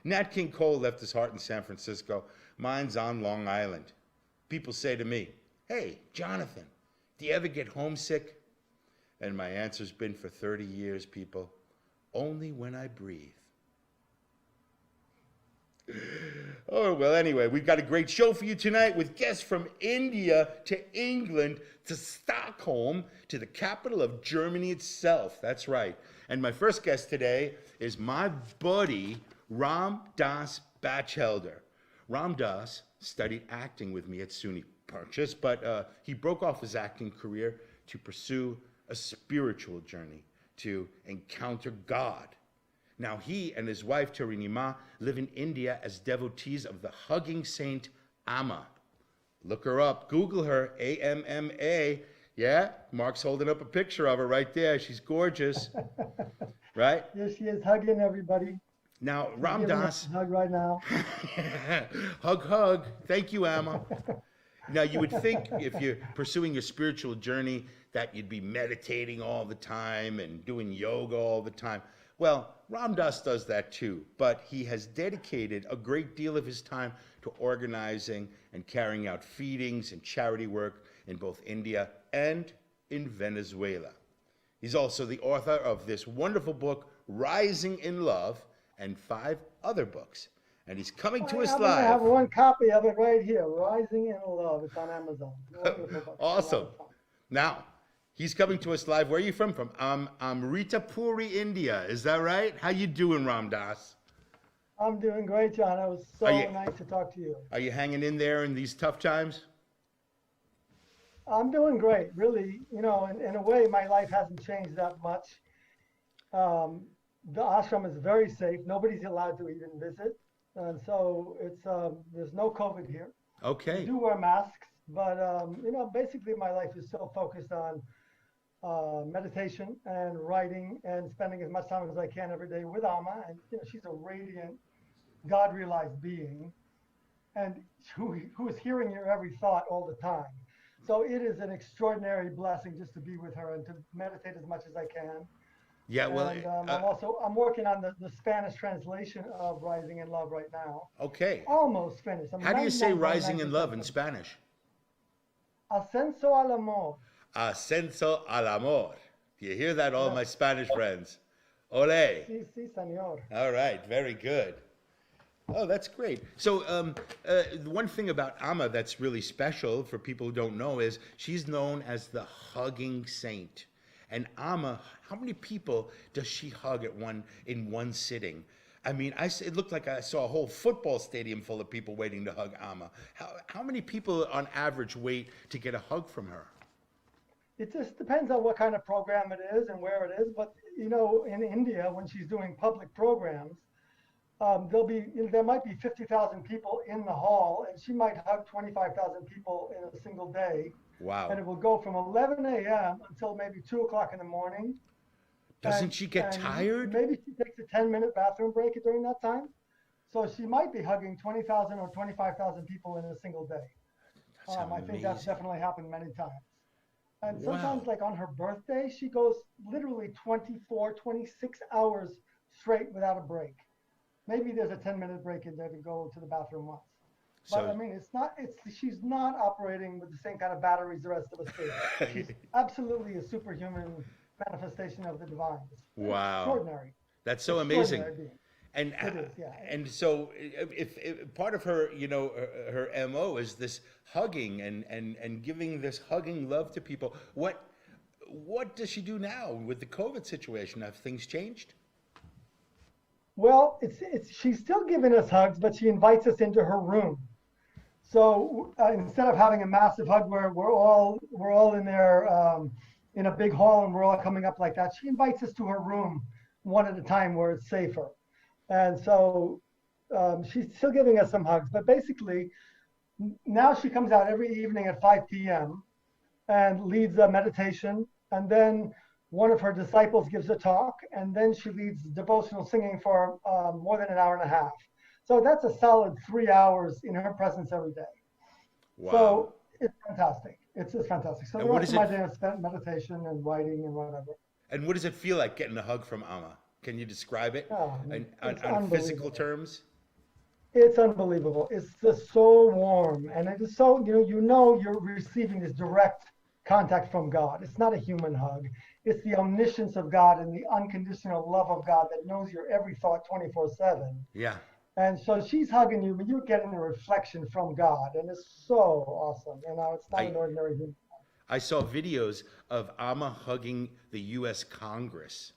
Nat King Cole left his heart in San Francisco. Mine's on Long Island. People say to me, "Hey, Jonathan, do you ever get homesick?" And my answer's been for 30 years, people, only when I breathe. Oh, well, anyway, we've got a great show for you tonight with guests from India to England to Stockholm to the capital of Germany itself. That's right. And my first guest today is my buddy, Ram Das Batchelder. Ram Das studied acting with me at SUNY Purchase, but he broke off his acting career to pursue a spiritual journey, to encounter God. Now he and his wife Tarinima live in India as devotees of the hugging saint Amma. Look her up, Google her, AMMA. Yeah, Mark's holding up a picture of her right there. She's gorgeous, right? Yes, she is hugging everybody. Now, Ram Das. Hug right now. Hug, hug. Thank you, Amma. Now, you would think if you're pursuing a spiritual journey that you'd be meditating all the time and doing yoga all the time. Well, Ram Dass does that too, but he has dedicated a great deal of his time to organizing and carrying out feedings and charity work in both India and in Venezuela. He's also the author of this wonderful book, Rising in Love, and 5 other books. And he's coming to us live. I have one copy of it right here, Rising in Love. It's on Amazon. Awesome. Now, he's coming to us live. Where are you from? From Amritapuri, India. Is that right? How you doing, Ram Dass? I'm doing great, John. It was so nice to talk to you. Are you hanging in there in these tough times? I'm doing great. Really, you know, in a way, my life hasn't changed that much. The ashram is very safe. Nobody's allowed to even visit. And so it's there's no COVID here. Okay. We do wear masks, but you know, basically my life is so focused on meditation and writing and spending as much time as I can every day with Amma. And you know, she's a radiant, God-realized being, and who is hearing your every thought all the time. So it is an extraordinary blessing just to be with her and to meditate as much as I can. Yeah, well, and, I'm working on the Spanish translation of Rising in Love right now. Okay. Almost finished. How do you say Rising in Love in Spanish? Ascenso al amor. Ascenso al amor. Do you hear that, all my Spanish friends? Ole. Sí, sí, señor. All right, very good. Oh, that's great. So one thing about Amma that's really special for people who don't know is she's known as the hugging saint. And Amma, how many people does she hug in one sitting? I mean, it looked like I saw a whole football stadium full of people waiting to hug Amma. How many people on average wait to get a hug from her? It just depends on what kind of program it is and where it is. But, you know, in India, when she's doing public programs, there might be 50,000 people in the hall, and she might hug 25,000 people in a single day. Wow. And it will go from 11 a.m. until maybe 2 o'clock in the morning. Doesn't she get tired? Maybe she takes a 10-minute bathroom break during that time. So she might be hugging 20,000 or 25,000 people in a single day. I think that's definitely happened many times. And sometimes, like on her birthday, she goes literally 24, 26 hours straight without a break. Maybe there's a 10-minute break in there to go to the bathroom once. But I mean, she's not operating with the same kind of batteries the rest of us do. She's absolutely a superhuman manifestation of the divine. It's extraordinary. That's so amazing. And it is, yeah. And so if part of her, you know, her MO is this hugging and giving this hugging love to people. What does she do now with the COVID situation? Have things changed? Well, she's still giving us hugs, but she invites us into her room. So instead of having a massive hug where we're all in there in a big hall and we're all coming up like that, she invites us to her room one at a time where it's safer. And so she's still giving us some hugs, but basically now she comes out every evening at 5 p.m. and leads a meditation, and then one of her disciples gives a talk, and then she leads devotional singing for more than an hour and a half. So that's a solid 3 hours in her presence every day. Wow. So it's fantastic. It's just fantastic. So the rest of my day is spent meditation and writing and whatever. And what does it feel like getting a hug from Amma? Can you describe it Oh, on physical terms? It's unbelievable. It's just so warm, and it is so, you're receiving this direct contact from God. It's not a human hug. It's the omniscience of God and the unconditional love of God that knows your every thought 24/7. Yeah. And so she's hugging you, but you're getting a reflection from God, and it's so awesome. It's not I an ordinary human. I saw videos of AMMA hugging the U.S. Congress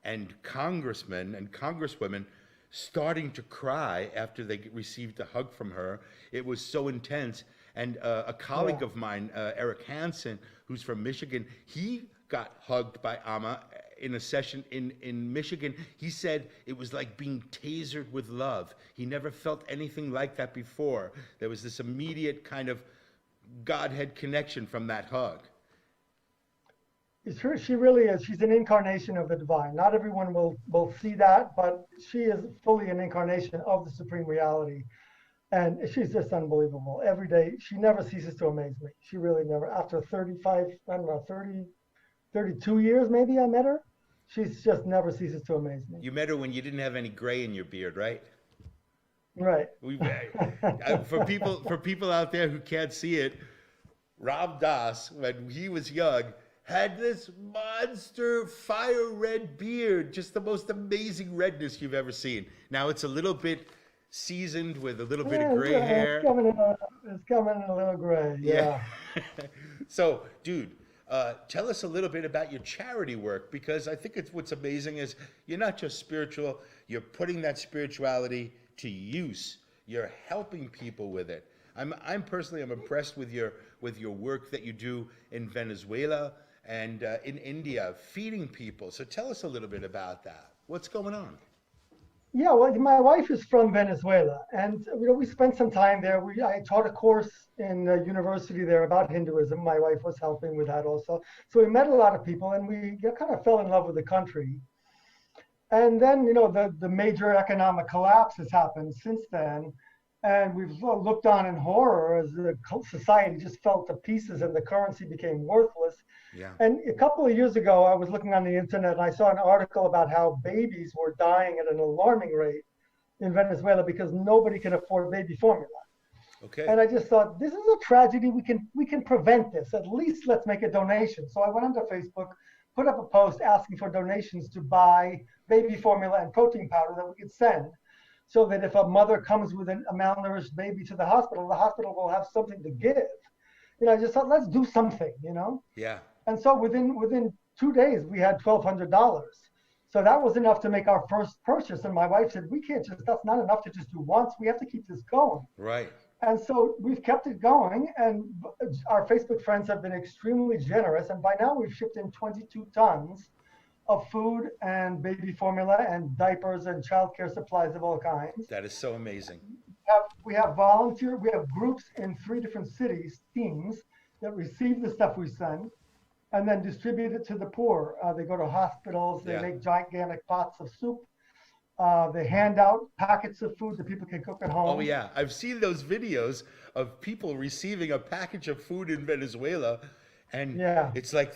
and congressmen and congresswomen starting to cry after they received a hug from her. It was so intense. And a colleague Yeah. of mine, Eric Hansen, who's from Michigan, he got hugged by AMMA in a session in Michigan. He said it was like being tasered with love. He never felt anything like that before. There was this immediate kind of Godhead connection from that hug. It's true. She really is. She's an incarnation of the divine. Not everyone will see that, but she is fully an incarnation of the supreme reality. And she's just unbelievable. Every day, she never ceases to amaze me. She really never. After 35, I don't know, 30, 32 years maybe I met her, she's just never ceases to amaze me. You met her when you didn't have any gray in your beard, right? Right. For people out there who can't see it, Rob Das, when he was young, had this monster fire red beard, just the most amazing redness you've ever seen. Now it's a little bit seasoned with a little bit of gray hair. It's coming in a little gray. Yeah. So, dude, tell us a little bit about your charity work, because I think what's amazing is you're not just spiritual, you're putting that spirituality to use. You're helping people with it. I'm personally impressed with your work that you do in Venezuela and in India, feeding people. So tell us a little bit about that. What's going on? Yeah, well, my wife is from Venezuela, and we spent some time there. I taught a course in university there about Hinduism. My wife was helping with that also. So we met a lot of people, and we kind of fell in love with the country. And then, the major economic collapse has happened since then, and we've looked on in horror as the society just fell to pieces and the currency became worthless. Yeah. And a couple of years ago, I was looking on the internet and I saw an article about how babies were dying at an alarming rate in Venezuela because nobody can afford baby formula. Okay. And I just thought, this is a tragedy. We can prevent this. At least let's make a donation. So I went onto Facebook, put up a post asking for donations to buy baby formula and protein powder that we could send, so that if a mother comes with a malnourished baby to the hospital will have something to give. I just thought, let's do something, Yeah. And so within 2 days, we had $1,200. So that was enough to make our first purchase. And my wife said, that's not enough to just do once. We have to keep this going. Right. And so we've kept it going. And our Facebook friends have been extremely generous. And by now we've shipped in 22 tons of food and baby formula and diapers and childcare supplies of all kinds. That is so amazing. We have groups in 3 different cities, teams, that receive the stuff we send and then distribute it to the poor. They go to hospitals, they make gigantic pots of soup. They hand out packets of food that people can cook at home. Oh, yeah. I've seen those videos of people receiving a package of food in Venezuela, and it's like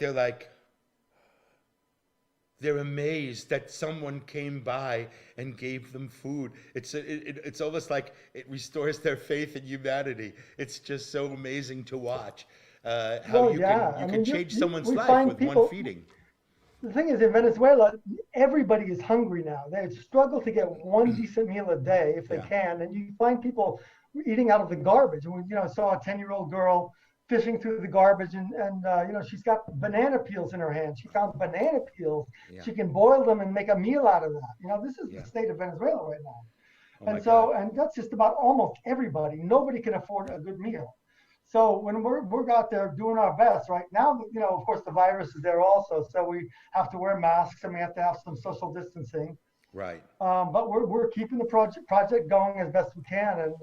they're amazed that someone came by and gave them food. It's almost like it restores their faith in humanity. It's just so amazing to watch how you can change someone's life with one feeding. The thing is, in Venezuela, everybody is hungry now. They struggle to get one decent meal a day if they can, and you find people eating out of the garbage. And we, saw a 10-year-old girl fishing through the garbage, and she's got banana peels in her hand. She found banana peels. Yeah. She can boil them and make a meal out of that. This is the state of Venezuela right now. And that's just about almost everybody. Nobody can afford a good meal. So when we're out there doing our best right now, of course the virus is there also, so we have to wear masks and we have to have some social distancing. Right. But we're keeping the project going as best we can,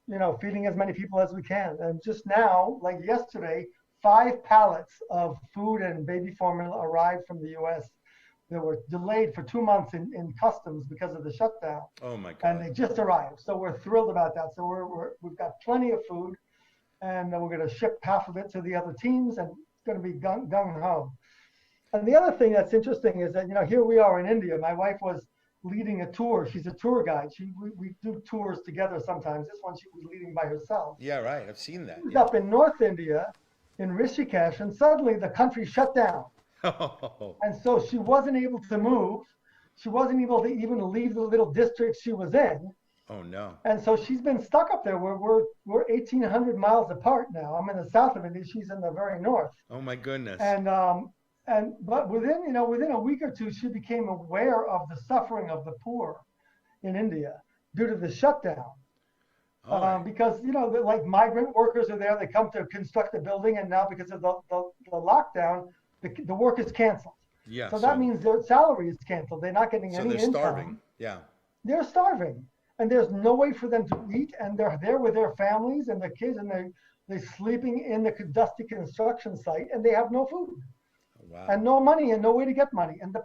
and feeding as many people as we can. And just now, like yesterday, 5 pallets of food and baby formula arrived from the U.S. that were delayed for 2 months in customs because of the shutdown. Oh my God! And they just arrived, so we're thrilled about that. So we've got plenty of food, and we're going to ship half of it to the other teams, and it's going to be gung ho. And the other thing that's interesting is that here we are in India. My wife was leading a tour. She's a tour guide. We do tours together sometimes. This one she was leading by herself. Yeah, right. I've seen that. She was Yeah. up in North India, in Rishikesh, and suddenly the country shut down. Oh, And so she wasn't able to move. She wasn't able to even leave the little district she was in. oh no. And so she's been stuck up there. We're 1,800 miles apart now. I'm in the south of India. She's in the very north. Oh my goodness. But within a week or two, she became aware of the suffering of the poor in India due to the shutdown. All right. Because like migrant workers are there, they come to construct a building, and now because of the lockdown, the work is canceled. Yeah. So that means their salary is canceled. They're not getting any they're income. starving. Yeah. They're starving, and there's no way for them to eat, and they're there with their families and their kids, and they're sleeping in the dusty construction site, and they have no food. Wow. And no money and no way to get money. And the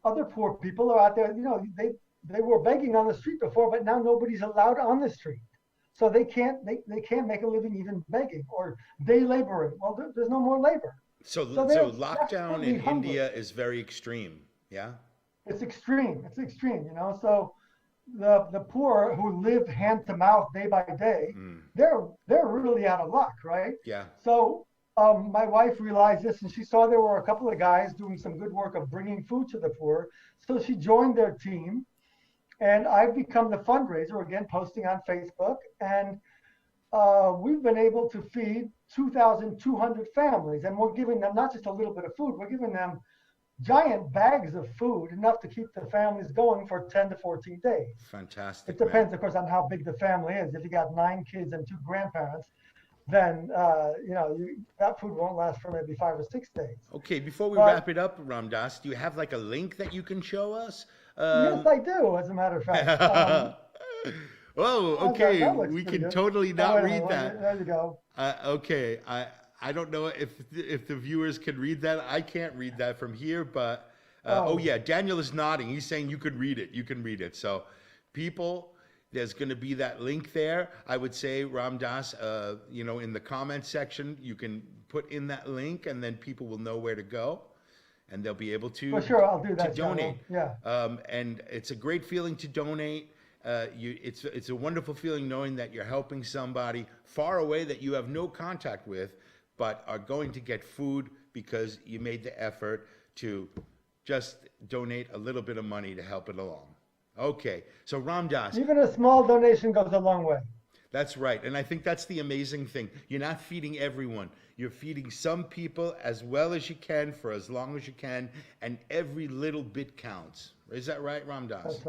other poor people are out there, they were begging on the street before, but now nobody's allowed on the street. So they can't make a living even begging or day laboring. Well, there's no more labor. So lockdown in India is very extreme. Yeah. It's extreme. So the poor who live hand to mouth day by day, they're really out of luck, right? Yeah. So my wife realized this, and she saw there were a couple of guys doing some good work of bringing food to the poor. So she joined their team, and I've become the fundraiser, again, posting on Facebook. And we've been able to feed 2,200 families, and we're giving them not just a little bit of food, we're giving them giant bags of food, enough to keep the families going for 10 to 14 days. Fantastic. It depends, of course, on how big the family is. If you got 9 kids and 2 grandparents, then that food won't last for maybe 5 or 6 days. Okay, before we wrap it up, Ramdas, do you have like a link that you can show us? Yes, I do, as a matter of fact. Oh, okay. That looks We pretty can good. totally not Wait a read minute, that. There you go. Okay, I don't know if the viewers can read that. I can't read that from here, but oh yeah, Daniel is nodding. He's saying you could read it. You can read it. So, people, there's going to be that link there. I would say, Ramdas, in the comment section, you can put in that link, and then people will know where to go, and they'll be able to. For sure, I'll do that. To donate. Yeah. And it's a great feeling to donate. It's a wonderful feeling knowing that you're helping somebody far away that you have no contact with, but are going to get food because you made the effort to just donate a little bit of money to help it along. Okay, so Ramdas. Even a small donation goes a long way. That's right, and I think that's the amazing thing. You're not feeding everyone. You're feeding some people as well as you can for as long as you can, and every little bit counts. Is that right, Ramdas?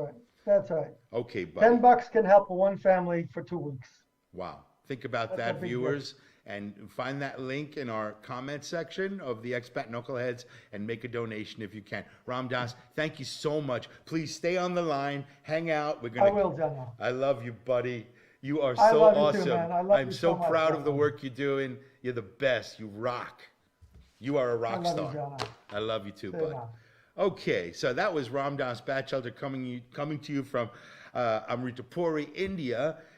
That's right. Okay, buddy. $10 can help one family for 2 weeks. Wow. Think about That's that, viewers, and find that link in our comment section of the Expat Knuckleheads and make a donation if you can. Ramdas, thank you so much. Please stay on the line, hang out. I will, General. I love you, buddy. You are I so love you awesome. too, man. I love I'm you so so much, proud of the John. work you're doing. You're the best. You rock. You are a rock I love star. you, John. I love you too, Say bud. now. Okay, so that was Ramdas Batchelder coming to you from Amritapuri, India.